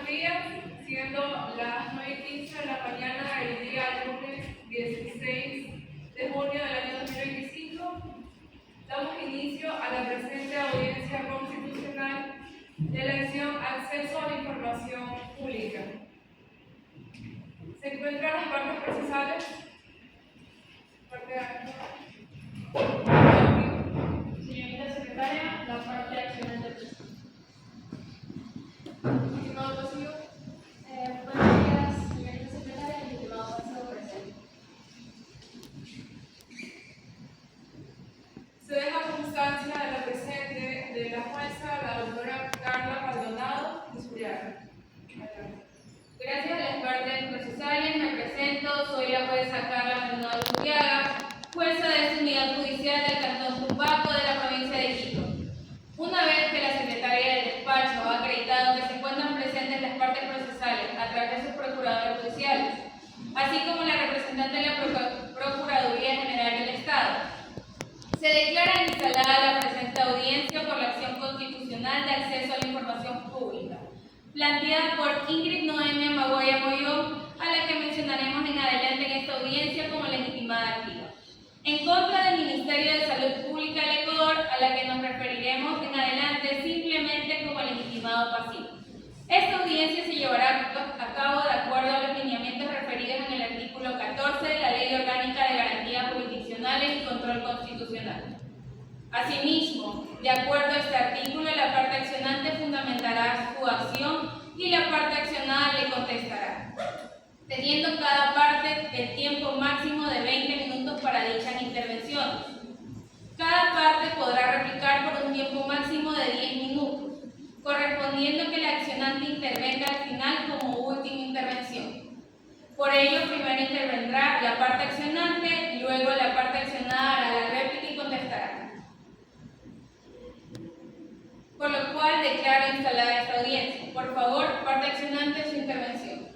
buenos días, siendo las 9:15 de la mañana del día lunes 16 de junio del año 2025, damos inicio a la presente audiencia constitucional de la acción Acceso a la Información Pública. Se encuentran las partes procesales. Señorita secretaria, la parte accionante. Estimado Rocío. Buenos días, señorita secretaria y estimado pasado presente. Se deja constancia de la presente de la jueza, la doctora Carla Maldonado Zuriaga. Gracias a las partes procesales, me presento, soy la jueza Carla Maldonado Zuriaga, jueza de esta unidad judicial del Cantón Tupaco de la provincia de Quito. Una vez que la secretaria del despacho ha acreditado que se encuentran presentes las partes procesales a través de sus procuradores judiciales, así como la representante de la Procuraduría General del Estado, se declara instalada la presente audiencia por la acción constitucional de acceso a la información pública, planteada por Ingrid Noemia Amaguaya Mollón, a la que mencionaremos en adelante en esta audiencia como legitimada activa, en contra del Ministerio de Salud Pública del Ecuador, a la que nos referiremos en adelante simplemente como legitimado pasivo. Esta audiencia se llevará a cabo de acuerdo a los lineamientos referidos en el artículo 14 de la Ley Orgánica de Garantías Jurisdiccionales y Control Constitucional. Asimismo, de acuerdo a este artículo, la parte accionante fundamentará su acción y la parte accionada le contestará, teniendo cada parte el tiempo máximo de 20 minutos para dichas intervenciones. Cada parte podrá replicar por un tiempo máximo de 10 minutos, correspondiendo que la accionante intervenga al final como última intervención. Por ello, primero intervendrá la parte accionante, luego la parte accionada hará la réplica y contestará. Por lo cual declaro instalada esta audiencia. Por favor, parte accionante, su intervención.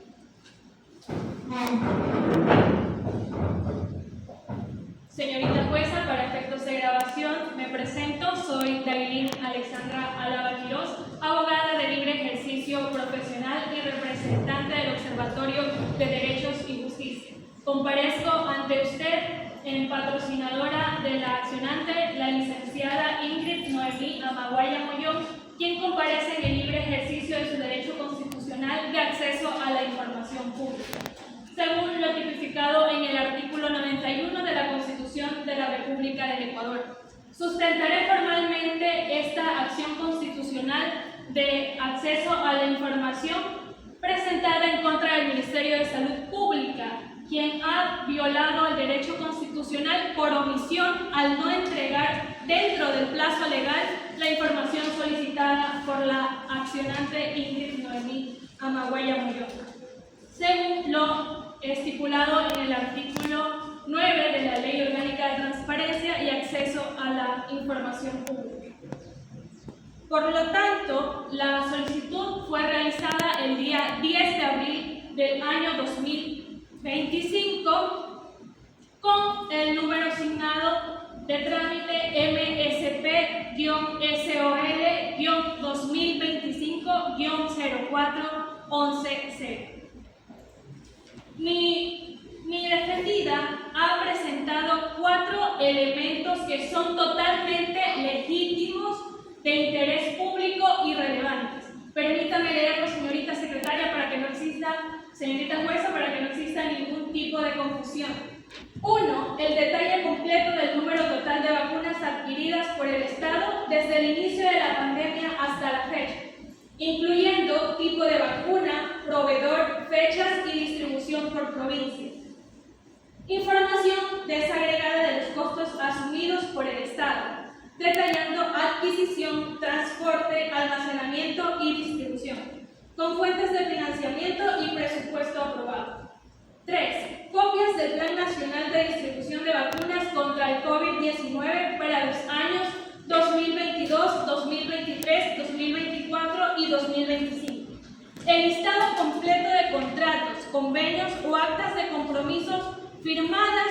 Señorita jueza, para efectos de grabación, me presento, soy Dailín Alexandra Álava Quirós, abogada de libre ejercicio profesional y representante del Observatorio de Derechos y Justicia. Comparezco ante usted en patrocinadora de la accionante, la licenciada Ingrid Noemí Amaguaya Mollón, quien comparece en el libre ejercicio de su derecho constitucional de acceso a la información pública, según lo tipificado en el artículo 91 de la Constitución de la República del Ecuador. Sustentaré formalmente esta acción constitucional de acceso a la información presentada en contra del Ministerio de Salud Pública, quien ha violado el derecho constitucional por omisión al no entregar dentro del plazo legal la información solicitada por la accionante Ingrid Noemí Amaguaya Mollón, según lo estipulado en el artículo 9 de la Ley Orgánica de Transparencia y Acceso a la Información Pública. Por lo tanto, la solicitud fue realizada el día 10 de abril del año 2025 con el número asignado de trámite MSP-MSP-2025-0411C. Mi defendida ha presentado 4 elementos que son totalmente legítimos de interés público y relevantes. Permítame leerlo, señorita secretaria, para que no exista, señorita jueza, para que no exista ningún tipo de confusión. 1. El detalle completo del número total de vacunas adquiridas por el Estado desde el inicio de la pandemia hasta la fecha, incluyendo tipo de vacuna, proveedor, fechas y distribución por provincias. Información desagregada de los costos asumidos por el Estado, detallando adquisición, transporte, almacenamiento y distribución, con fuentes de financiamiento y presupuesto aprobado. 3. Copias del Plan Nacional de Distribución de Vacunas contra el COVID-19 para los años 2022, 2023, 2024 y 2025. El listado completo de contratos, convenios o actas de compromisos firmadas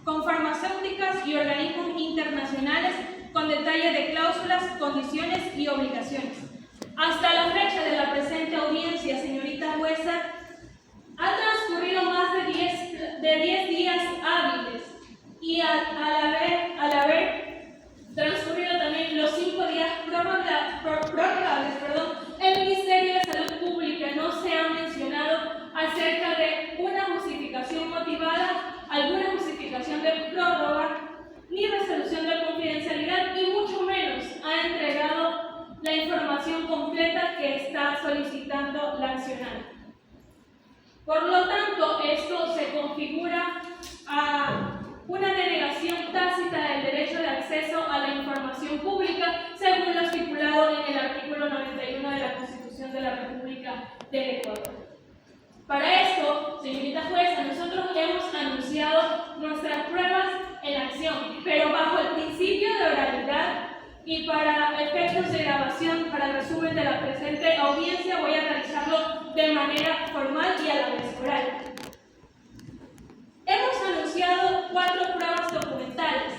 con farmacéuticas y organismos internacionales con detalle de cláusulas, condiciones y obligaciones. Hasta la fecha de la presente audiencia, señorita jueza, ha transcurrido más de 10 días hábiles y al haber transcurrido también los 5 días prorrogables, el Ministerio de Salud Pública no se ha mencionado acerca de una justificación motivada, alguna justificación de prórroga, ni resolución de confidencialidad, y mucho menos ha entregado la información completa que está solicitando la accionante. Por lo tanto, esto se configura a una denegación tácita del derecho de acceso a la información pública, según lo estipulado en el artículo 91 de la Constitución de la República del Ecuador. Para esto, señorita jueza, nosotros hemos anunciado nuestras pruebas en acción, pero bajo el principio de oralidad, y para efectos de grabación, para el resumen de la presente audiencia, voy a realizarlo de manera formal y a la vez oral. Hemos anunciado 4 pruebas documentales.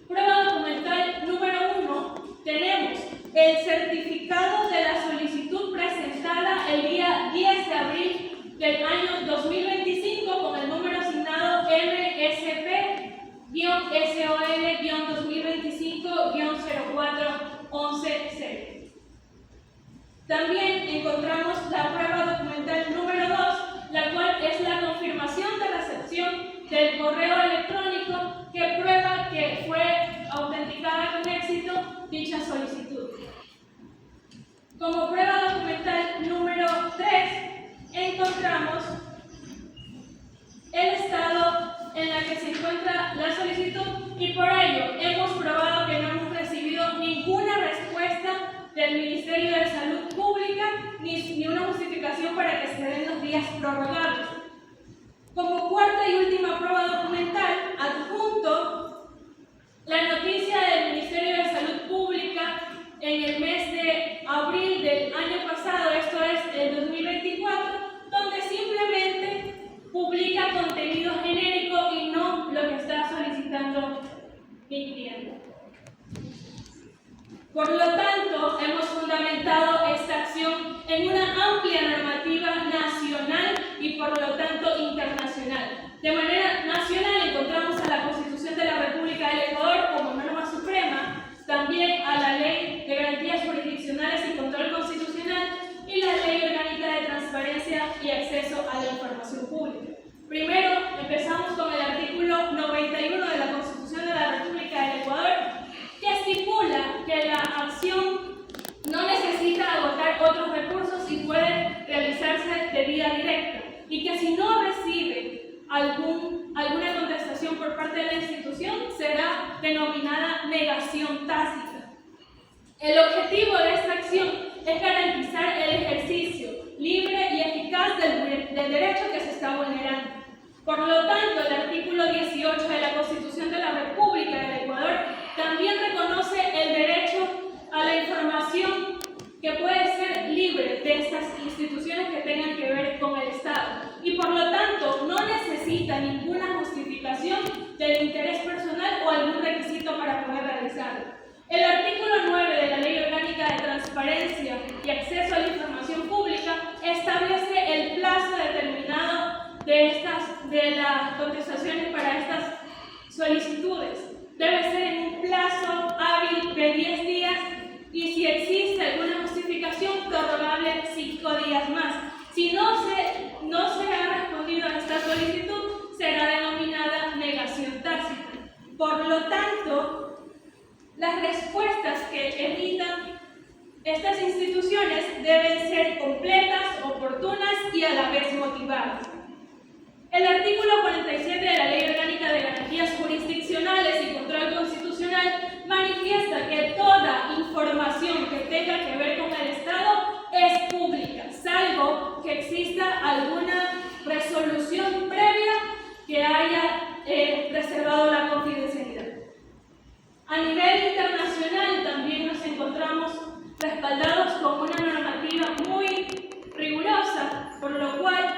Prueba documental número 1, tenemos el certificado de la solicitud presentada el día 10 de abril del año 2025 con el número asignado MSP-SOL-2025-0411C. También encontramos la prueba documental número 2, la cual es la confirmación de recepción del correo electrónico que prueba que fue autenticada con éxito dicha solicitud. Como prueba documental número 3, encontramos el estado en el que se encuentra la solicitud, y por ello hemos probado que no hemos recibido ninguna respuesta del Ministerio de Salud Pública ni una justificación para que se den los días prorrogables. Como cuarta y última prueba documental, adjunto la noticia del Ministerio de Salud Pública en el mes de abril del año pasado, esto es el 2024, donde simplemente publica contenido genérico y no lo que está solicitando mi cliente. Por lo tanto, hemos fundamentado esta acción en una amplia normativa nacional y por lo tanto internacional. De manera nacional encontramos a la Constitución de la República del Ecuador como norma suprema, también a la Ley de Garantías Jurisdiccionales y Control Constitucional y la Ley Orgánica de Transparencia y Acceso a la Información Pública. Primero, empezamos con el artículo 91 de la Constitución de la República del Ecuador, que estipula que la acción no necesita agotar otros recursos y puede realizarse de vía directa, y que si no recibe alguna contestación por parte de la institución, será denominada negación tácita. El objetivo de esta acción es garantizar el ejercicio libre y eficaz del derecho que se está vulnerando. Por lo tanto, el artículo 18 de la Constitución de la República del Ecuador también reconoce el derecho a la información que puede ser libre de estas instituciones que tengan que ver con el Estado, y por lo tanto no necesita ninguna justificación del interés personal o algún requisito para poder realizarlo. El artículo 9 de la Ley Orgánica de Transparencia y Acceso a la Información Pública establece el plazo determinado de las contestaciones para estas solicitudes. Debe ser en un plazo hábil de 10 días y, si existe alguna justificación, prorrogable 5 días más. Si no se ha respondido a esta solicitud, será denominada negación tácita. Por lo tanto, las respuestas que emitan estas instituciones deben ser completas, oportunas y a la vez motivadas. El artículo 47 de la Ley Orgánica de Garantías Jurisdiccionales y Control Constitucional manifiesta que toda información que tenga que ver con el Estado es pública, salvo que exista alguna resolución previa que haya reservado la confidencialidad. A nivel internacional también nos encontramos respaldados con una normativa muy rigurosa, por lo cual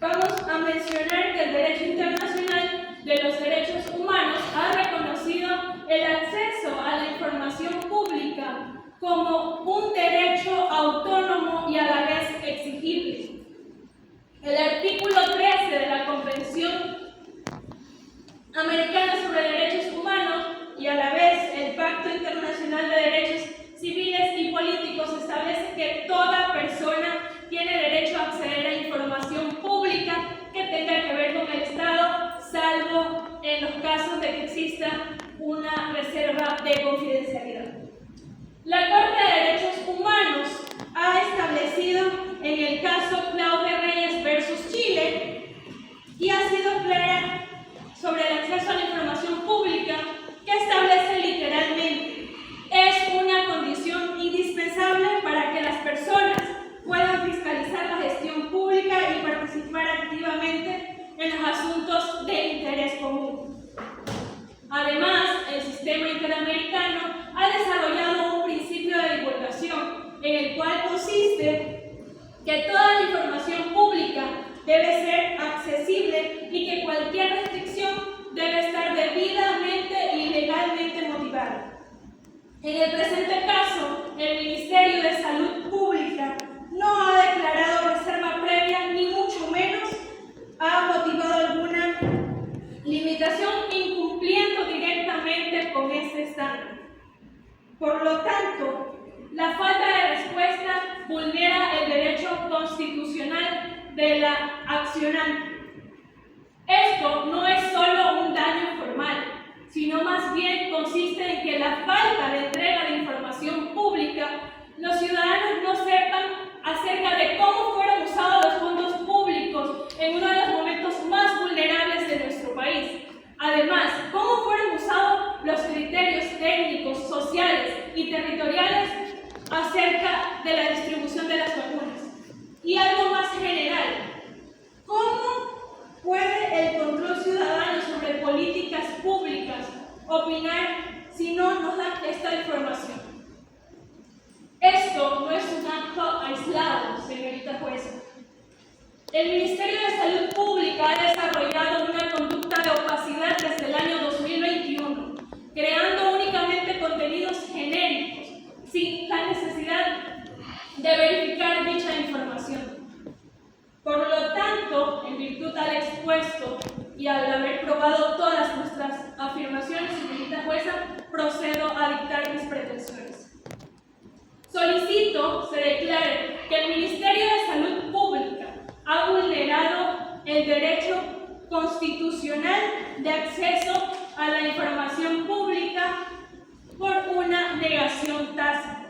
vamos a mencionar que el derecho internacional de los derechos humanos ha reconocido el acceso a la información pública pública como un derecho autónomo y a la vez exigible. El artículo 13 de la Convención Americana sobre Derechos Humanos y a la vez el Pacto Internacional de Derechos Civiles y Políticos establece que toda persona tiene derecho a acceder a información pública que tenga que ver con el Estado, salvo en los casos de que exista una reserva de confidencialidad. La Corte de Derechos Humanos ha establecido en el caso Claudia Reyes versus Chile y ha sido clara sobre el acceso a la información pública, que establece literalmente: es una condición indispensable para que las personas puedan fiscalizar la gestión pública y participar activamente en los asuntos de interés común. Además, el sistema interamericano ha desarrollado un principio de divulgación en el cual consiste que toda la información pública debe ser accesible y que cualquier restricción debe estar debidamente y legalmente motivada. En el presente caso, el Ministerio de Salud Pública no ha declarado reserva previa ni mucho menos ha motivado alguna limitación incumpliendo directamente con este estándar. Por lo tanto, la falta de respuesta vulnera el derecho constitucional de la accionante. Esto no es solo un daño formal, sino más bien consiste en que la falta de entrega de información pública, los ciudadanos no sepan acerca de cómo fueron usados los fondos públicos en uno de los momentos más vulnerables de nuestro país. Además, cómo fueron usados los criterios técnicos, sociales y territoriales acerca de la distribución de las vacunas. Y algo más general, ¿cómo puede el control ciudadano sobre políticas públicas opinar si no nos dan esta información? Esto no es un acto aislado, señorita jueza. El Ministerio de Salud Pública ha desarrollado una conducta de opacidad desde el año 2021, creando únicamente contenidos genéricos, sin la necesidad de verificar dicha información. Por lo tanto, en virtud al expuesto y al haber probado todas nuestras afirmaciones, señorita jueza, procedo a dictar mis pretensiones. Solicito se declare que el Ministerio de Salud Pública ha vulnerado el derecho constitucional de acceso a la información pública por una negación tácita.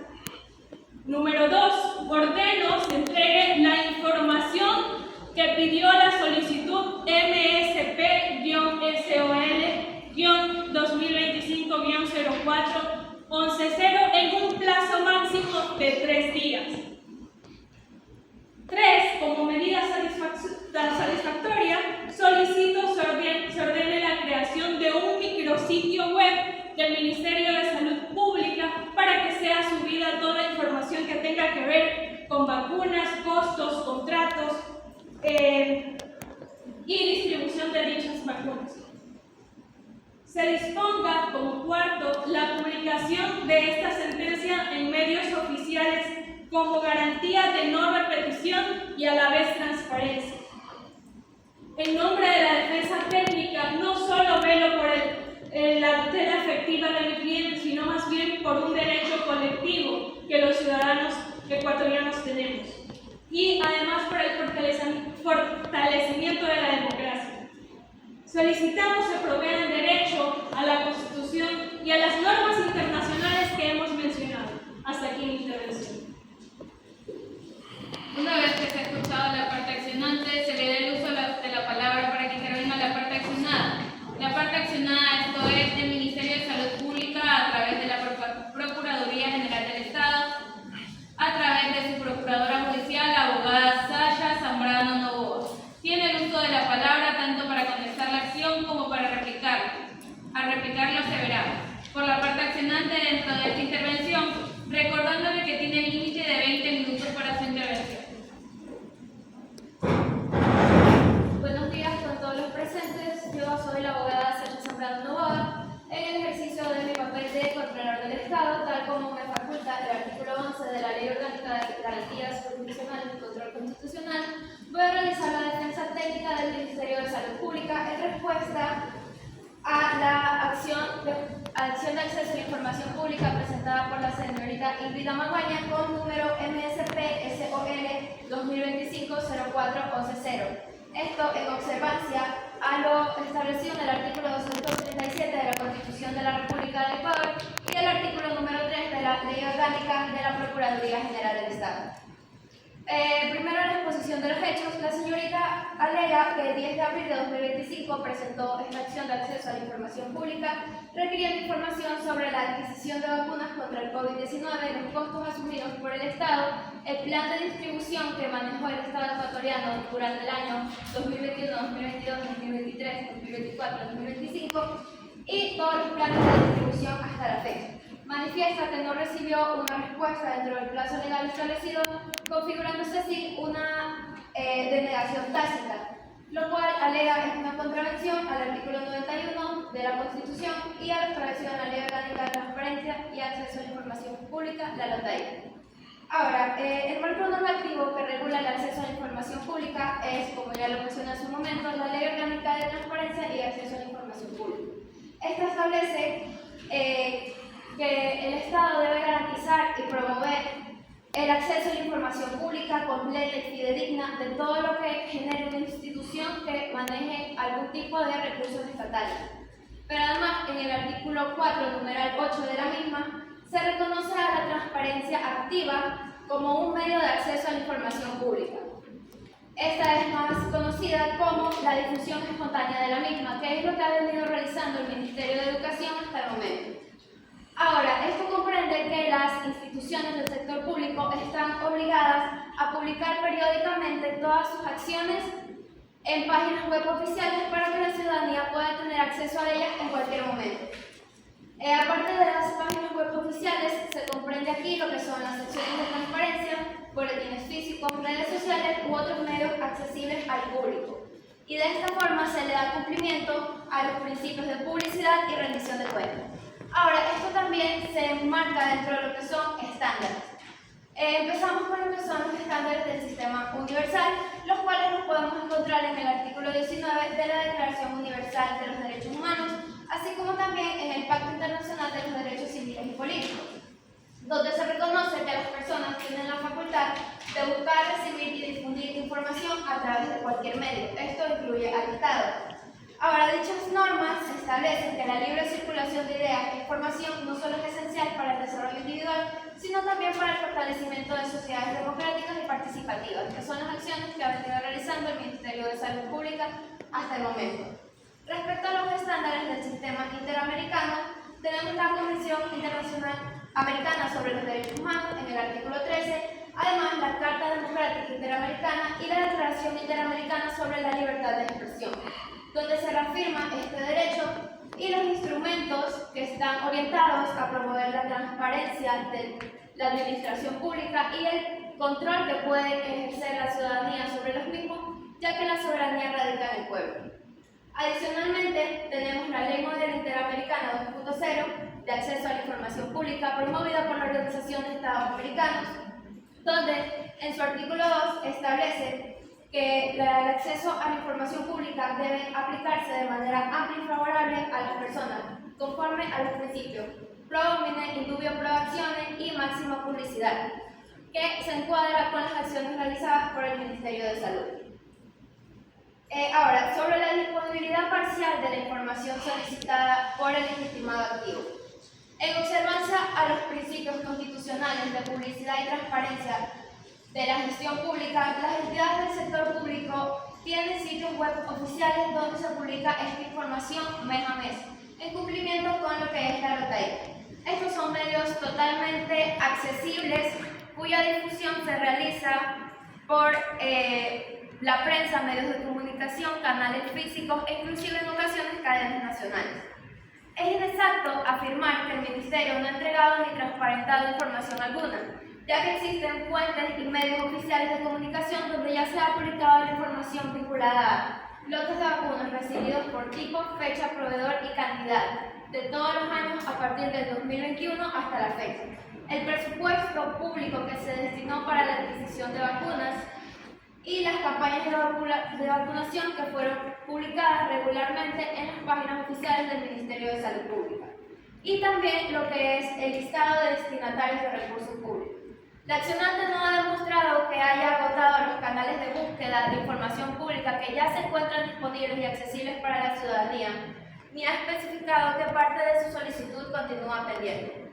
Número 2. Ordeno se entregue la información que pidió la solicitud MSP-SOL-2025-04-110 en un plazo máximo de 3 días. 3. Como medida satisfactoria, solicito se ordene la creación de un micrositio web del Ministerio de Salud Pública para que sea subida toda información que tenga que ver con vacunas, costos, contratos y distribución de dichas vacunas. Se disponga, como cuarto, la publicación de esta sentencia en medios oficiales como garantía de no repetición y a la vez transparencia. En nombre de la defensa técnica, no solo velo por la tutela efectiva de mi cliente, sino más bien por un derecho colectivo que los ciudadanos ecuatorianos tenemos. Y además por el fortalecimiento de la democracia. Solicitamos se provea el derecho a la Constitución y a las normas internacionales que hemos mencionado. Hasta aquí mi intervención. Una vez que se ha escuchado la parte accionante, se le da el uso de la palabra para que intervenga la parte accionada. La parte accionada, esto es del Ministerio de Salud Pública a través de la Procuraduría General del Estado, a través de su Procuradora Judicial, la abogada Sasha Zambrano Novoa. Tiene el uso de la palabra tanto para contestar la acción como para replicarla. Al replicar lo aseverado. Por la parte accionante dentro de esta intervención, recordándole que tiene límite de 20 minutos para su intervención. Buenos días con todos los presentes. Yo soy la abogada Sasha Zambrano Novoa, en el ejercicio de mi papel de Contralor del Estado, tal como me faculta orgánica, el artículo 11 de la Ley Orgánica de Garantías Constitucionales y Control Constitucional, voy a realizar la defensa técnica del Ministerio de Salud Pública en respuesta a la acción de acceso a la información pública presentada por la señorita Ingrid Maguaña con número MSP-SOL 2025-04-11-0. Esto en observancia a lo establecido en el artículo 237 de la Constitución de la República del Ecuador y el artículo número 3 de la Ley Orgánica de la Procuraduría General del Estado. Primero, la exposición de los hechos. La señorita alega que el 10 de abril de 2025 presentó esta acción de acceso a la información pública requiriendo información sobre la adquisición de vacunas contra el COVID-19, los costos asumidos por el Estado, el plan de distribución que manejó el Estado ecuatoriano durante el año 2021, 2022, 2023, 2024, 2025 y todos los planes de distribución hasta la fecha. Manifiesta que no recibió una respuesta dentro del plazo legal establecido, configurándose así una denegación tácita, lo cual alega es una contravención al artículo 91 de la Constitución y a la establecido en la Ley Orgánica de Transparencia y Acceso a la Información Pública, la LOTAI. Ahora, el marco normativo que regula el acceso a la información pública es, como ya lo mencioné en su momento, la Ley Orgánica de Transparencia y Acceso a la Información Pública. Esta establece que el Estado debe garantizar y promover el acceso a la información pública completa y fidedigna de todo lo que genere una institución que maneje algún tipo de recursos estatales. Pero además, en el artículo 4, numeral 8 de la misma, se reconoce a la transparencia activa como un medio de acceso a la información pública. Esta es más conocida como la difusión espontánea de la misma, que es lo que ha venido realizando el Ministerio de Educación hasta el momento. Ahora, esto comprende que las instituciones del sector público están obligadas a publicar periódicamente todas sus acciones en páginas web oficiales para que la ciudadanía pueda tener acceso a ellas en cualquier momento. Aparte de las páginas web oficiales, se comprende aquí lo que son las secciones de transparencia, boletines físicos, redes sociales u otros medios accesibles al público. Y de esta forma se le da cumplimiento a los principios de publicidad y rendición de cuentas. Ahora, esto también se enmarca dentro de lo que son estándares. Empezamos con lo que son los estándares del sistema universal, los cuales los podemos encontrar en el artículo 19 de la Declaración Universal de los Derechos Humanos, así como también en el Pacto Internacional de los Derechos Civiles y Políticos, donde se reconoce que las personas tienen la facultad de buscar, recibir y difundir información a través de cualquier medio. Esto incluye al Estado. Ahora, dichas normas establecen que la libre circulación de ideas e información no solo es esencial para el desarrollo individual, sino también para el fortalecimiento de sociedades democráticas y participativas, que son las acciones que ha venido realizando el Ministerio de Salud Pública hasta el momento. Respecto a los estándares del sistema interamericano, tenemos la Convención Internacional Americana sobre los Derechos Humanos en el artículo 13, además la Carta Democrática Interamericana y la Declaración Interamericana sobre la Libertad de Expresión, donde se reafirma este derecho y los instrumentos que están orientados a promover la transparencia de la administración pública y el control que puede ejercer la ciudadanía sobre los mismos, ya que la soberanía radica en el pueblo. Adicionalmente, tenemos la Ley Modelo Interamericana 2.0 de acceso a la información pública promovida por la Organización de Estados Americanos, donde en su artículo 2 establece que el acceso a la información pública debe aplicarse de manera amplia y favorable a las personas, conforme a los principios pro homine, indubio pro acciones y máxima publicidad, que se encuadra con las acciones realizadas por el Ministerio de Salud. Ahora, sobre la disponibilidad parcial de la información solicitada por el legitimado activo. En observancia a los principios constitucionales de publicidad y transparencia de la gestión pública, las entidades del sector público tienen sitios web oficiales donde se publica esta información mes a mes, en cumplimiento con lo que es la LOTAI. Estos son medios totalmente accesibles, cuya difusión se realiza por la prensa, medios de comunicación, canales físicos e inclusive en ocasiones cadenas nacionales. Es inexacto afirmar que el Ministerio no ha entregado ni transparentado información alguna, ya que existen fuentes y medios oficiales de comunicación donde ya se ha publicado la información vinculada a lotes de vacunas recibidos por tipo, fecha, proveedor y cantidad, de todos los años a partir del 2021 hasta la fecha. El presupuesto público que se destinó para la adquisición de vacunas y las campañas de vacunación que fueron publicadas regularmente en las páginas oficiales del Ministerio de Salud Pública. Y también lo que es el listado de destinatarios de recursos públicos. La accionante no ha demostrado que haya agotado los canales de búsqueda de información pública que ya se encuentran disponibles y accesibles para la ciudadanía, ni ha especificado que parte de su solicitud continúa pendiente.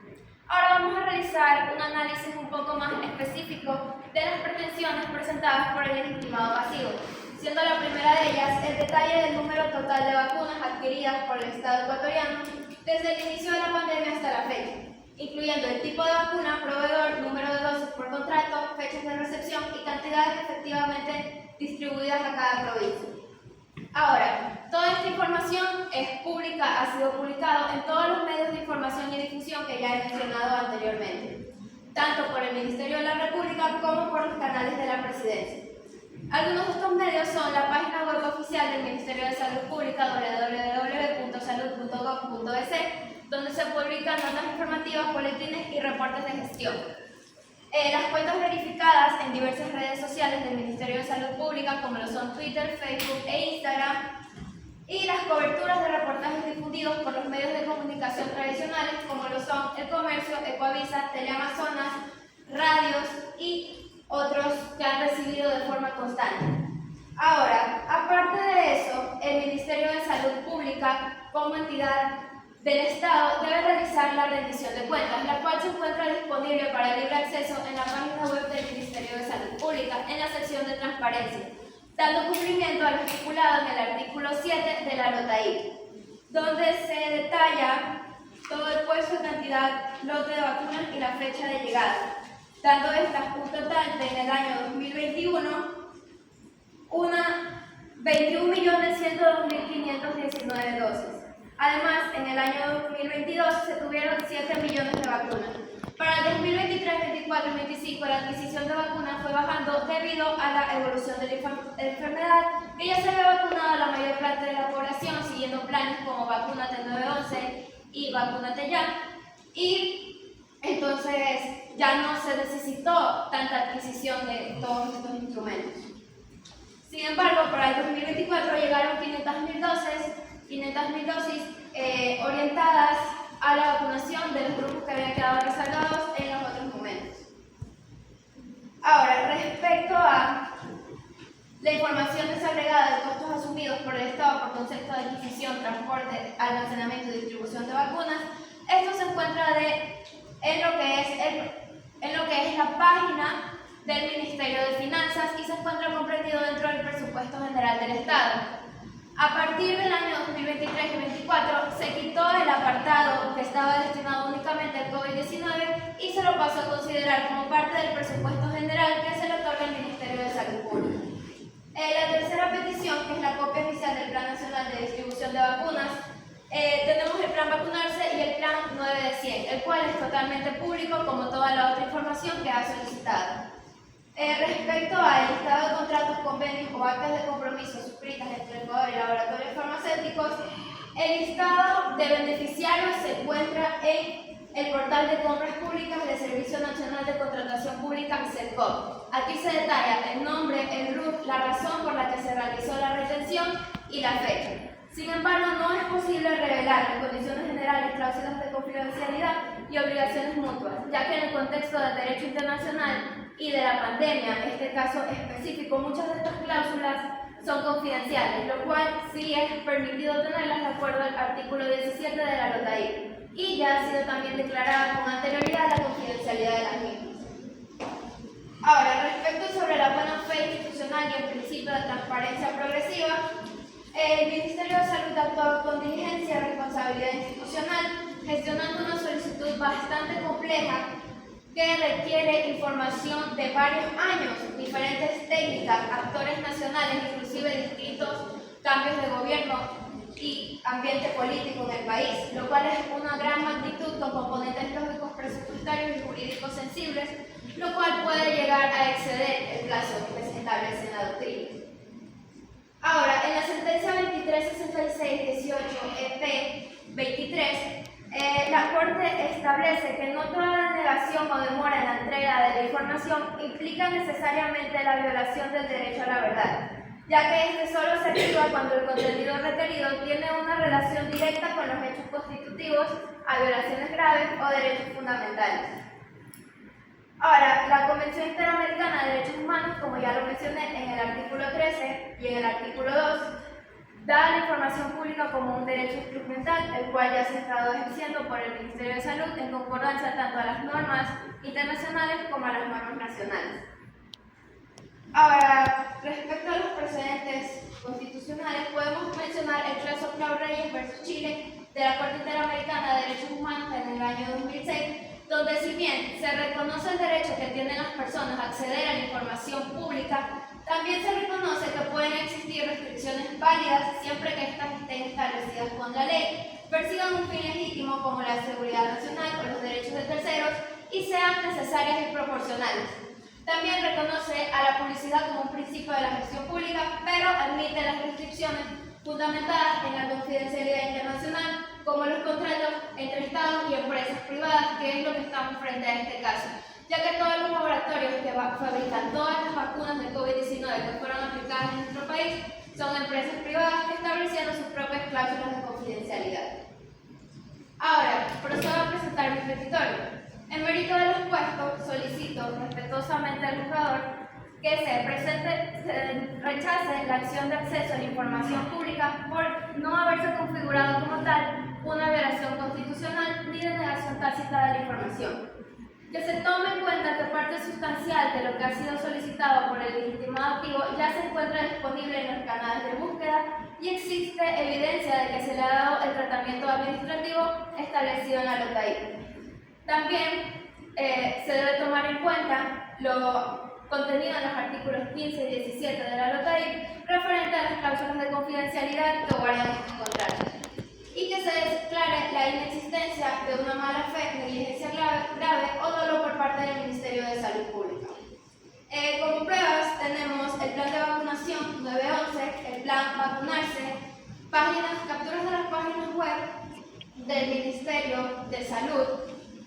Ahora vamos a realizar un análisis un poco más específico de las pretensiones presentadas por el legitimado pasivo, siendo la primera de ellas el detalle del número total de vacunas adquiridas por el Estado ecuatoriano desde el inicio de la pandemia hasta la fecha, incluyendo el tipo de vacuna, proveedor, número de dosis por contrato, fechas de recepción y cantidades efectivamente distribuidas a cada provincia. Ahora, toda esta información es pública, ha sido publicado en todos los medios de información y difusión que ya he mencionado anteriormente, tanto por el Ministerio de la República como por los canales de la Presidencia. Algunos de estos medios son la página web oficial del Ministerio de Salud Pública, www.salud.gov.es, donde se publican notas informativas, boletines y reportes de gestión. Las cuentas verificadas en diversas redes sociales del Ministerio de Salud Pública, como lo son Twitter, Facebook e Instagram, y las coberturas de reportajes difundidos por los medios de comunicación tradicionales, como lo son El Comercio, Ecoavisa, Teleamazonas, radios y otros que han recibido de forma constante. Ahora, aparte de eso, el Ministerio de Salud Pública, como entidad del Estado, debe realizar la rendición de cuentas, la cual se encuentra disponible para libre acceso en la página web del Ministerio de Salud Pública, en la sección de transparencia, dando cumplimiento a lo estipulado en el artículo 7 de la nota I, donde se detalla todo el puesto de cantidad, lote de vacunas y la fecha de llegada, dando estas un total de en el año 2021 una 21.102.519 dosis. Además, en el año 2022 se tuvieron 7 millones de vacunas. Para el 2023, 24 y 25 la adquisición de vacunas fue bajando debido a la evolución de la enfermedad, que ya se había vacunado a la mayor parte de la población siguiendo planes como Vacúnate 911 y Vacúnate Ya, y entonces ya no se necesitó tanta adquisición de todos estos instrumentos. Sin embargo, para el 2024 llegaron 500.000 dosis orientadas a la vacunación de los grupos que habían quedado rezagados en los otros momentos. Ahora, respecto a la información desagregada de costos asumidos por el Estado por concepto de adquisición, transporte, almacenamiento y distribución de vacunas, esto se encuentra en lo que es la página del Ministerio de Finanzas y se encuentra comprendido dentro del presupuesto general del Estado. A partir del año 2023 y 2024 se quitó el apartado que estaba destinado únicamente al COVID-19 y se lo pasó a considerar como parte del presupuesto general que se le otorga al Ministerio de Salud Pública. La tercera petición, que es la copia oficial del Plan Nacional de Distribución de Vacunas, tenemos el Plan Vacunarse y el Plan 9 de 100, el cual es totalmente público como toda la otra información que ha solicitado. Respecto al listado de contratos, convenios o actas de compromiso suscritas entre Ecuador y laboratorios farmacéuticos, el listado de beneficiarios se encuentra en el portal de compras públicas del Servicio Nacional de Contratación Pública, SERCOP. Aquí se detalla el nombre, el RUT, la razón por la que se realizó la retención y la fecha. Sin embargo, no es posible revelar las condiciones generales, cláusulas de confidencialidad y obligaciones mutuas, ya que en el contexto del derecho internacional y de la pandemia, en este caso específico, muchas de estas cláusulas son confidenciales, lo cual sí es permitido tenerlas de acuerdo al artículo 17 de la nota I, y ya ha sido también declarada con anterioridad la confidencialidad de las mismas. Ahora, respecto sobre la buena fe institucional y el principio de transparencia progresiva, el Ministerio de Salud actuó con diligencia y responsabilidad institucional, gestionando una solicitud bastante compleja que requiere información de varios años, diferentes técnicas, actores nacionales, inclusive distintos cambios de gobierno y ambiente político en el país, lo cual es una gran magnitud con componentes lógicos, presupuestarios y jurídicos sensibles, lo cual puede llegar a exceder el plazo que se establece en la doctrina. Ahora, en la sentencia 2366-18 EP 23, la Corte establece que no toda negación o demora en la entrega de la información implica necesariamente la violación del derecho a la verdad, ya que este solo se activa cuando el contenido requerido tiene una relación directa con los hechos constitutivos a violaciones graves o derechos fundamentales. Ahora, la Convención Interamericana de Derechos Humanos, como ya lo mencioné en el artículo 13 y en el artículo 2, da la información pública como un derecho instrumental, el cual ya se ha estado ejerciendo por el Ministerio de Salud en concordancia tanto a las normas internacionales como a las normas nacionales. Ahora, respecto a los precedentes constitucionales, podemos mencionar el caso Clau Reyes versus Chile de la Corte Interamericana de Derechos Humanos en el año 2006, donde si bien se reconoce el derecho que tienen las personas a acceder a la información pública, también se reconoce que pueden existir restricciones válidas siempre que éstas estén establecidas con la ley, persigan un fin legítimo como la seguridad nacional o los derechos de terceros y sean necesarias y proporcionales. También reconoce a la publicidad como un principio de la gestión pública, pero admite las restricciones fundamentadas en la confidencialidad internacional, como los contratos entre Estados y empresas privadas, que es lo que estamos frente a este caso, ya que todos los laboratorios que fabrican todas las vacunas de COVID-19 que fueron aplicadas en nuestro país son empresas privadas que establecieron sus propias cláusulas de confidencialidad. Ahora, procedo a presentar mi petitorio. En mérito de lo expuesto, solicito respetuosamente al juzgador que se rechace la acción de acceso a la información pública por no haberse configurado como tal una violación constitucional ni denegación tácita de la información. Que se tome en cuenta que parte sustancial de lo que ha sido solicitado por el legitimado activo ya se encuentra disponible en los canales de búsqueda y existe evidencia de que se le ha dado el tratamiento administrativo establecido en la LOCAIP. También se debe tomar en cuenta lo contenido en los artículos 15 y 17 de la LOCAIP referente a las cláusulas de confidencialidad que guardan estos contratos, y que se declare la inexistencia de una mala fe, negligencia grave o dolo por parte del Ministerio de Salud Pública. Como pruebas tenemos el plan de vacunación 911, el plan vacunarse, capturas de las páginas web del Ministerio de Salud,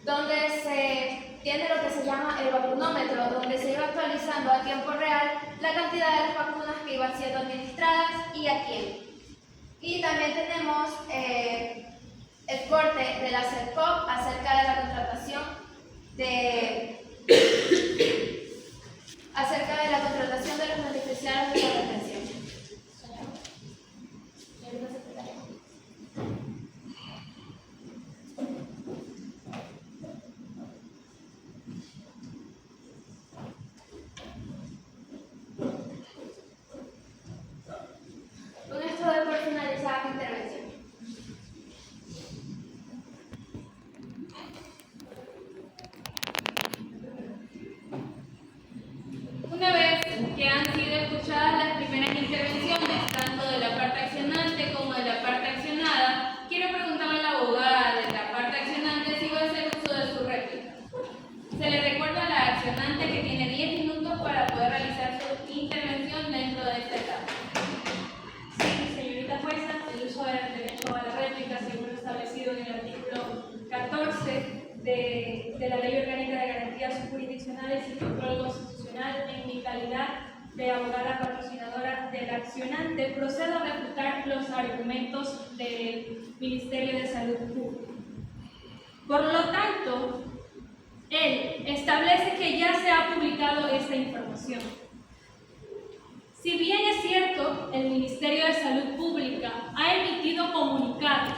donde se tiene lo que se llama el vacunómetro, donde se iba actualizando a tiempo real la cantidad de las vacunas que iban siendo administradas y a quién. Y también tenemos el corte de la CERCOP acerca de la contratación de los beneficiarios de la retención. Señorita secretaria. Con esto doy por finalizada mi intervención. Una vez que han sido escuchadas las primeras intervenciones, tanto de la parte accionante como de la parte accionada, quiero preguntarle a la abogada de la parte accionante si va a hacer uso de su réplica. Se le recuerda a la accionante que tiene 10 minutos para poder realizar su intervención dentro de esta etapa. Sí, señorita jueza, el uso del derecho a la réplica, según lo establecido en el artículo 14 de la Ley Orgánica de Garantías Jurisdiccionales y Control Constitucional, en mi calidad de abogada patrocinadora del accionante, procedo a refutar los argumentos del Ministerio de Salud Pública. Por lo tanto, él establece que ya se ha publicado esta información. Si bien es cierto, el Ministerio de Salud Pública ha emitido comunicados,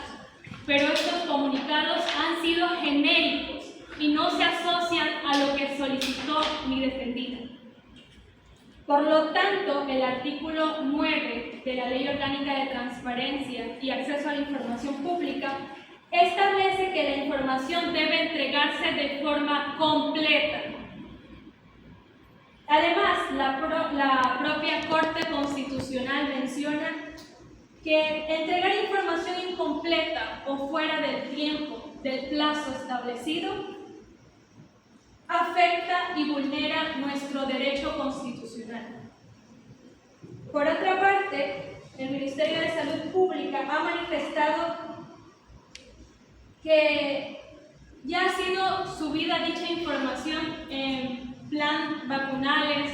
pero estos comunicados han sido genéricos y no se asocian a lo que solicitó mi defendida. Por lo tanto, el artículo 9 de la Ley Orgánica de Transparencia y Acceso a la Información Pública establece que la información debe entregarse de forma completa. Además, la propia Corte Constitucional menciona que entregar información incompleta o fuera del tiempo del plazo establecido afecta y vulnera nuestro derecho constitucional. Por otra parte, el Ministerio de Salud Pública ha manifestado que ya ha sido subida dicha información en plan vacunales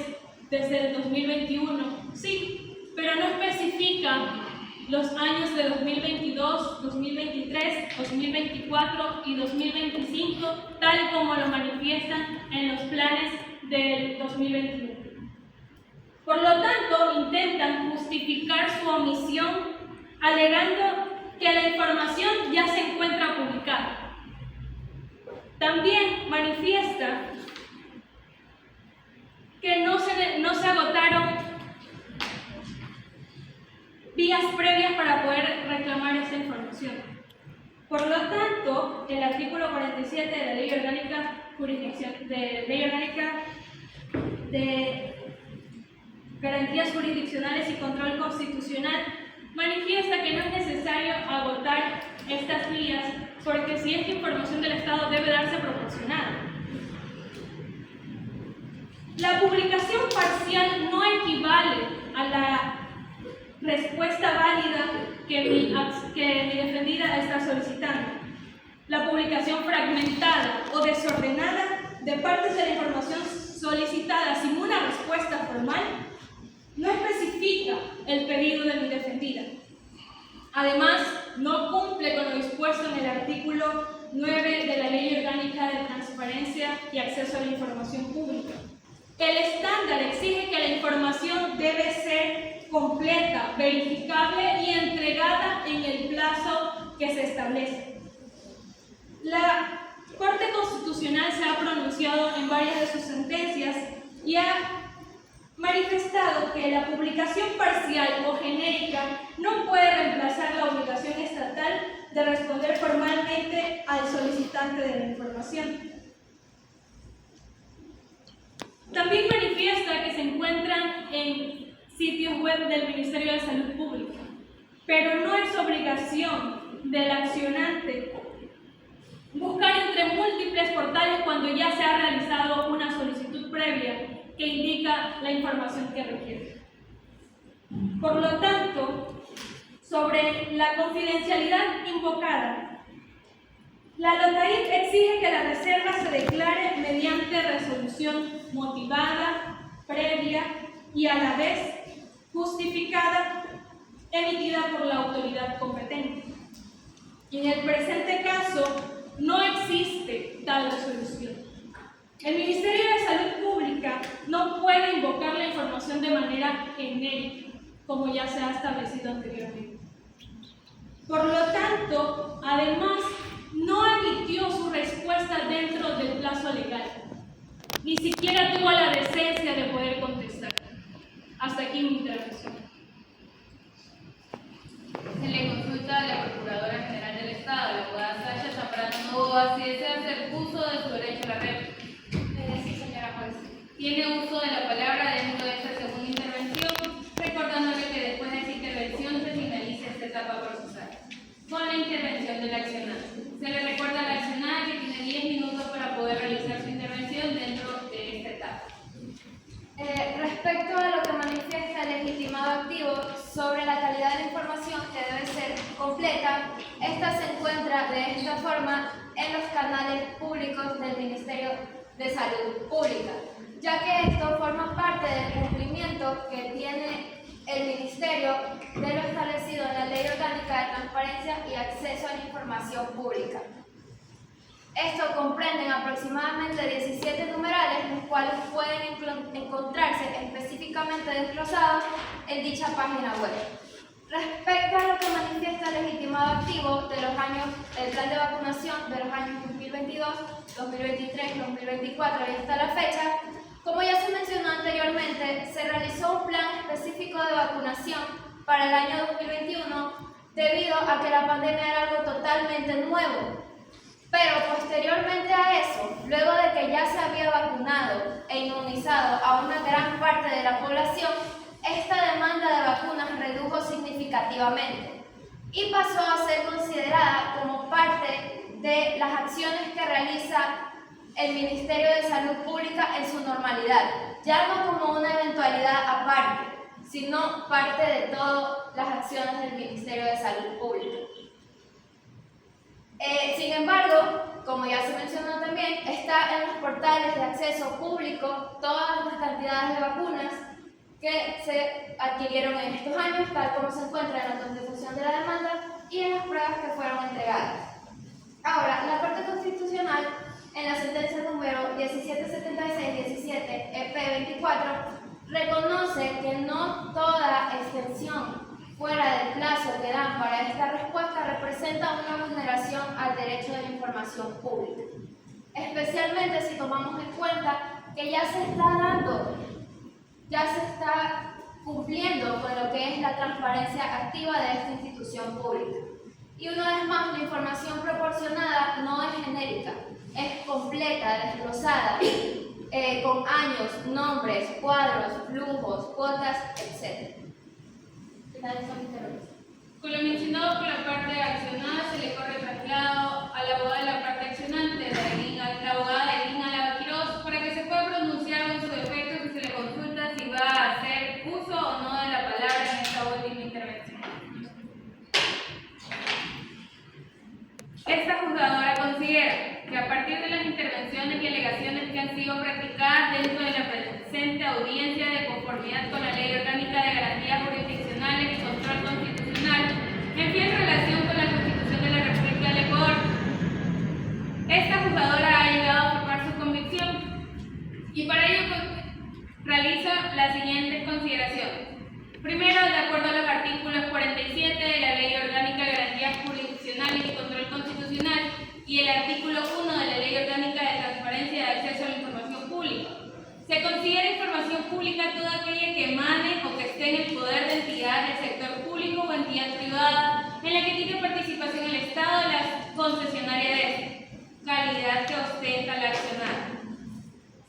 desde el 2021, sí, pero no especifica los años de 2022, 2023, 2024 y 2025, tal como lo manifiestan en los planes del 2021. Por lo tanto, intentan justificar su omisión alegando que la información ya se encuentra publicada. También manifiesta que no se agotaron vías previas para poder reclamar esta información. Por lo tanto, el artículo 47 de la Ley Orgánica de Garantías Jurisdiccionales y Control Constitucional manifiesta que no es necesario agotar estas vías porque si esta información del Estado debe darse proporcionada. La publicación parcial no equivale a la respuesta válida que mi defendida está solicitando. La publicación fragmentada o desordenada de partes de la información solicitada sin una respuesta formal no especifica el pedido de mi defendida. Además, no cumple con lo dispuesto en el artículo 9 de la Ley Orgánica de Transparencia y Acceso a la Información Pública. El estándar exige que la información debe ser completa, verificable y entregada en el plazo que se establece. La Corte Constitucional se ha pronunciado en varias de sus sentencias y ha manifestado que la publicación parcial o genérica no puede reemplazar la obligación estatal de responder formalmente al solicitante de la información. También manifiesta que se encuentran en sitios web del Ministerio de Salud Pública, pero no es obligación del accionante buscar entre múltiples portales cuando ya se ha realizado una solicitud previa que indica la información que requiere. Por lo tanto, sobre la confidencialidad invocada, la LOTAIP exige que la reserva se declare mediante resolución motivada, previa y a la vez justificada, emitida por la autoridad competente. Y en el presente caso, no existe tal resolución. El Ministerio de Salud Pública no puede invocar la información de manera genérica, como ya se ha establecido anteriormente. Por lo tanto, además, no emitió su respuesta dentro del plazo legal. Ni siquiera tuvo la decencia de poder contestar. Hasta aquí mi intervención. Se le consulta a la Procuradora General del Estado, la abogada Sasha Zambrano Novoa, si desea hacer uso de su derecho a la réplica. Sí, señora juez. Tiene uso de la palabra dentro de esta segunda intervención, recordándole que después de esta intervención se finaliza esta etapa procesal con la intervención del accionante. Se le recuerda al accionante que tiene 10 minutos para poder realizar su intervención dentro de esta etapa. Respecto a lo que manifiesta el legitimado activo sobre la calidad de la información que debe ser completa, esta se encuentra de esta forma en los canales públicos del Ministerio de Salud Pública, ya que esto forma parte del cumplimiento que tiene el Ministerio de lo establecido en la Ley Orgánica de Transparencia y Acceso a la Información Pública. Esto comprenden aproximadamente 17 numerales, los cuales pueden encontrarse específicamente desglosados en dicha página web. Respecto a lo que manifiesta el legitimado activo de los años, el plan de vacunación de los años 2022, 2023, 2024 y hasta la fecha, como ya se mencionó anteriormente, se realizó un plan específico de vacunación para el año 2021 debido a que la pandemia era algo totalmente nuevo. Pero posteriormente a eso, luego de que ya se había vacunado e inmunizado a una gran parte de la población, esta demanda de vacunas redujo significativamente y pasó a ser considerada como parte de las acciones que realiza el Ministerio de Salud Pública en su normalidad, ya no como una eventualidad aparte, sino parte de todas las acciones del Ministerio de Salud Pública. Sin embargo, como ya se mencionó también, está en los portales de acceso público todas las cantidades de vacunas que se adquirieron en estos años, tal como se encuentra en la contestación de la demanda y en las pruebas que fueron entregadas. Ahora, la Corte Constitucional, en la sentencia número 1776-17-EP24, reconoce que no toda extensión fuera del plazo que dan para esta respuesta representa una vulneración al derecho de la información pública, especialmente si tomamos en cuenta que ya se está cumpliendo con lo que es la transparencia activa de esta institución pública. Y una vez más, la información proporcionada no es genérica, es completa, desglosada, con años, nombres, cuadros, flujos, cuotas, etc. Con lo mencionado por la parte accionada, se le corre traslado a la abogada de la parte accionante, la abogada Dailin Álava Quirós, para que se pueda pronunciar en su defecto si se le consulta si va a hacer uso o no de la palabra en esta última intervención. Esta juzgadora considera que a partir de las intervenciones y alegaciones que han sido practicadas dentro de la presente audiencia de conformidad con la Ley Orgánica de Garantías Jurisdiccionales y Control Constitucional, en fiel relación con la Constitución de la República del Ecuador, esta juzgadora ha llegado a formar su convicción y para ello realiza las siguientes consideraciones. Primero, de acuerdo a los artículos 47 de la Ley Orgánica de Garantías Jurisdiccionales y Control Constitucional y el artículo 1 de la Ley Orgánica de Transparencia de Acceso a la Información Pública, se considera información pública toda aquella que emane o que esté en el poder de entidades del sector público o entidad privada en la que tiene participación el Estado y la concesionaria de este, calidad que ostenta la accionada.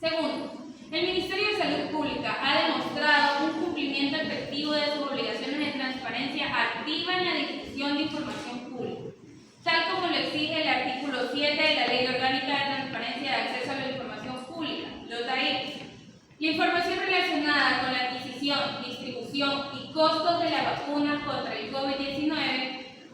Segundo, el Ministerio de Salud Pública ha demostrado un cumplimiento efectivo de sus obligaciones de transparencia activa en la difusión de información pública, tal como lo exige el artículo 7 de la Ley Orgánica de Transparencia de Acceso a la Información Pública, LOTAI. La información relacionada con la adquisición, distribución y costos de la vacuna contra el COVID-19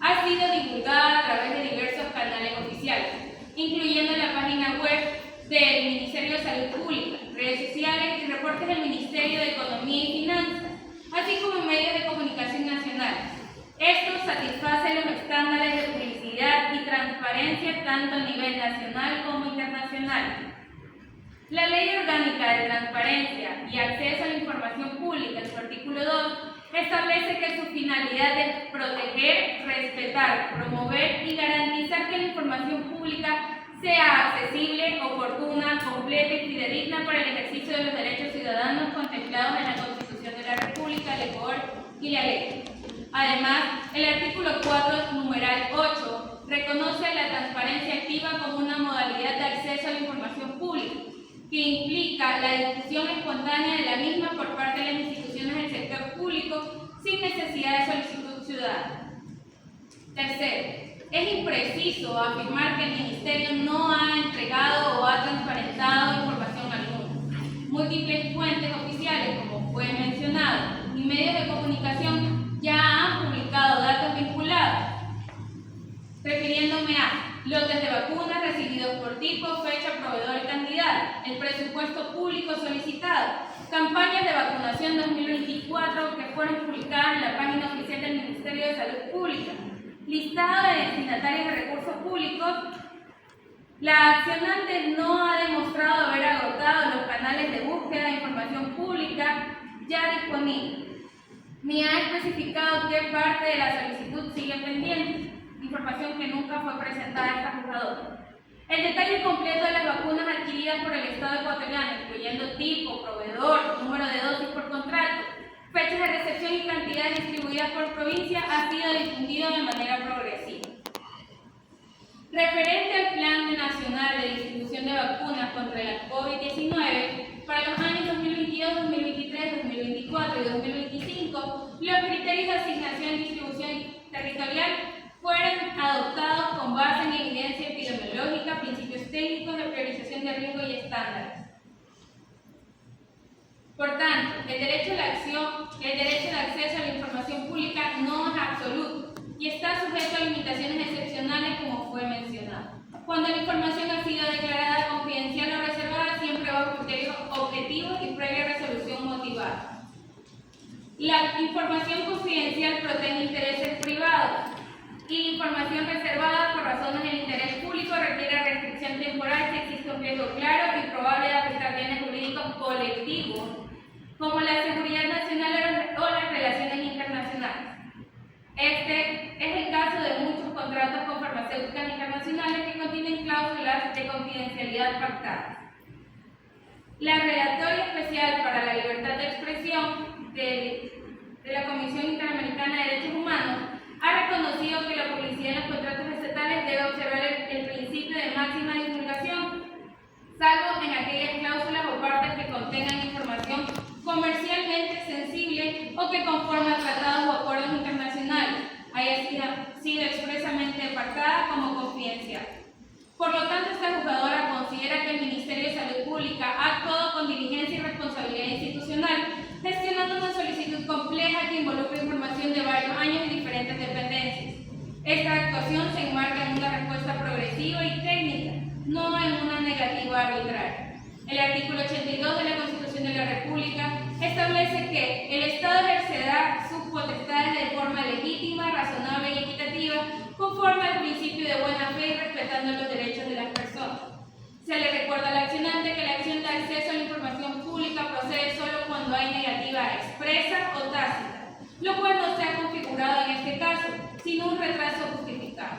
ha sido divulgada a través de diversos canales oficiales, incluyendo la página web del Ministerio de Salud Pública, redes sociales y reportes del Ministerio de Economía y Finanzas, así como en medios de comunicación nacionales. Esto satisface los estándares de publicidad y transparencia tanto a nivel nacional como internacional. La Ley Orgánica de Transparencia y Acceso a la Información Pública, en su artículo 2, establece que su finalidad es proteger, respetar, promover y garantizar que la información pública sea accesible, oportuna, completa y fidedigna para el ejercicio de los derechos ciudadanos contemplados en la Constitución de la República del Ecuador y la ley. Además, el artículo 4, numeral 8, reconoce la transparencia activa como una modalidad de acceso a la información pública, que implica la difusión espontánea de la misma por parte de las instituciones del sector público sin necesidad de solicitud ciudadana. Tercero, es impreciso afirmar que el Ministerio no ha entregado o ha transparentado información alguna. Múltiples fuentes oficiales, como fue mencionado, y medios de comunicación ya han publicado datos vinculados, refiriéndome a lotes de vacunas recibidos por tipo, fecha, proveedor y cantidad, el presupuesto público solicitado, campañas de vacunación 2024 que fueron publicadas en la página oficial del Ministerio de Salud Pública, listado de destinatarios de recursos públicos. La accionante no ha demostrado haber agotado los canales de búsqueda de información pública ya disponibles, ni ha especificado qué parte de la solicitud sigue pendiente, información que nunca fue presentada a esta juzgadora. El detalle completo de las vacunas adquiridas por el Estado ecuatoriano, incluyendo tipo, proveedor, número de dosis por contrato, fechas de recepción y cantidades distribuidas por provincia, ha sido difundido de manera progresiva. Referente al Plan Nacional de Distribución de Vacunas contra la COVID-19, para los años 2022, 2023, 2024 y 2025, los criterios de asignación y distribución territorial fueron adoptados con base en evidencia epidemiológica, principios técnicos de priorización de riesgo y estándares. Por tanto, el derecho de acceso a la información pública no es absoluto y y está sujeto a limitaciones excepcionales como fue mencionado. Cuando la información ha sido declarada confidencial o reservada, siempre bajo criterios objetivos y previa resolución motivada. La información confidencial protege intereses privados y la información reservada por razones del interés público requiere restricción temporal si existe un riesgo claro y probable de afectar bienes jurídicos colectivos, como la seguridad nacional o las relaciones internacionales. Este es el caso de muchos contratos con farmacéuticas internacionales que contienen cláusulas de confidencialidad pactadas. La Relatoria Especial para la Libertad de Expresión de la Comisión Interamericana de Derechos Humanos ha reconocido que la publicidad en los contratos estatales debe observar el principio de máxima divulgación, salvo en aquellas cláusulas o partes que contengan información comercialmente sensible o que conforme a tratados o acuerdos internacionales haya sido expresamente apartada como confidencial. Por lo tanto, esta juzgadora considera que el Ministerio de Salud Pública ha actuado con diligencia y responsabilidad institucional, gestionando una solicitud compleja que involucra información de varios años y diferentes dependencias. Esta actuación se enmarca en una respuesta progresiva y técnica, no en una negativa arbitraria. El artículo 82 de la Constitución de la República establece que el Estado ejercerá sus potestades de forma legítima, razonable y equitativa, conforme al principio de buena fe y respetando los derechos de las personas. Se le recuerda al accionante que la acción de acceso a la información pública procede solo cuando hay negativa expresa o tácita, lo cual no se ha configurado en este caso, sino un retraso justificado.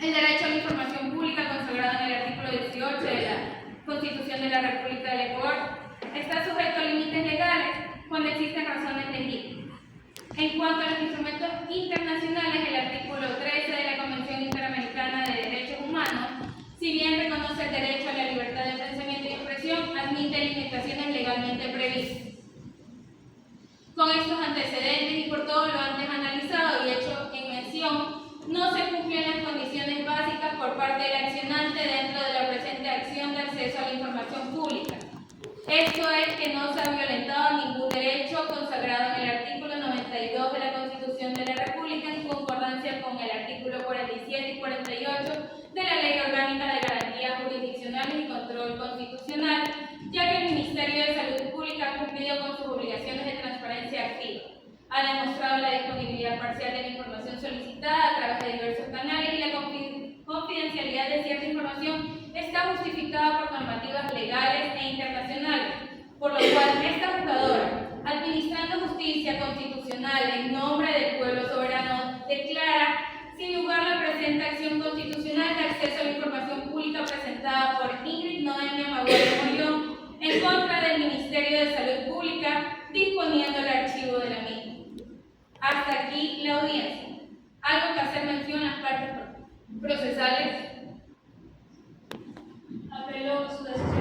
El derecho a la información pública, consagrado en el artículo 18 de la Constitución de la República del Ecuador, está sujeto a límites legales cuando existen razones legítimas. En cuanto a los instrumentos internacionales, el artículo 13 de la Convención Interamericana de Derechos Humanos, si bien reconoce el derecho a la libertad de pensamiento y expresión, admite limitaciones legalmente previstas. Con estos antecedentes y por todo lo antes analizado y hecho en mención, no se cumplen las condiciones básicas por parte del accionante dentro de la presente acción de acceso a la información pública. Esto es que no se ha violentado ningún derecho consagrado en el artículo 92 de la Constitución de la República en concordancia con el artículo 47 y 48 de la Ley Orgánica de Garantías Jurisdiccionales y Control Constitucional, ya que el Ministerio de Salud Pública ha cumplido con sus obligaciones de transparencia activa. Ha demostrado la disponibilidad parcial de la información solicitada a través de diversos canales y la confidencialidad de cierta información está justificada por normativas legales e internacionales, por lo cual esta juzgadora, administrando justicia constitucional en nombre del pueblo soberano, declara sin lugar la presente acción constitucional de acceso a la información pública presentada por Ingrid Noemia Maguire Mollón en contra del Ministerio de Salud Pública, disponiendo el archivo de la misma. Hasta aquí la audiencia. ¿Algo que hacer mención a las partes procesales? Apelo su decisión.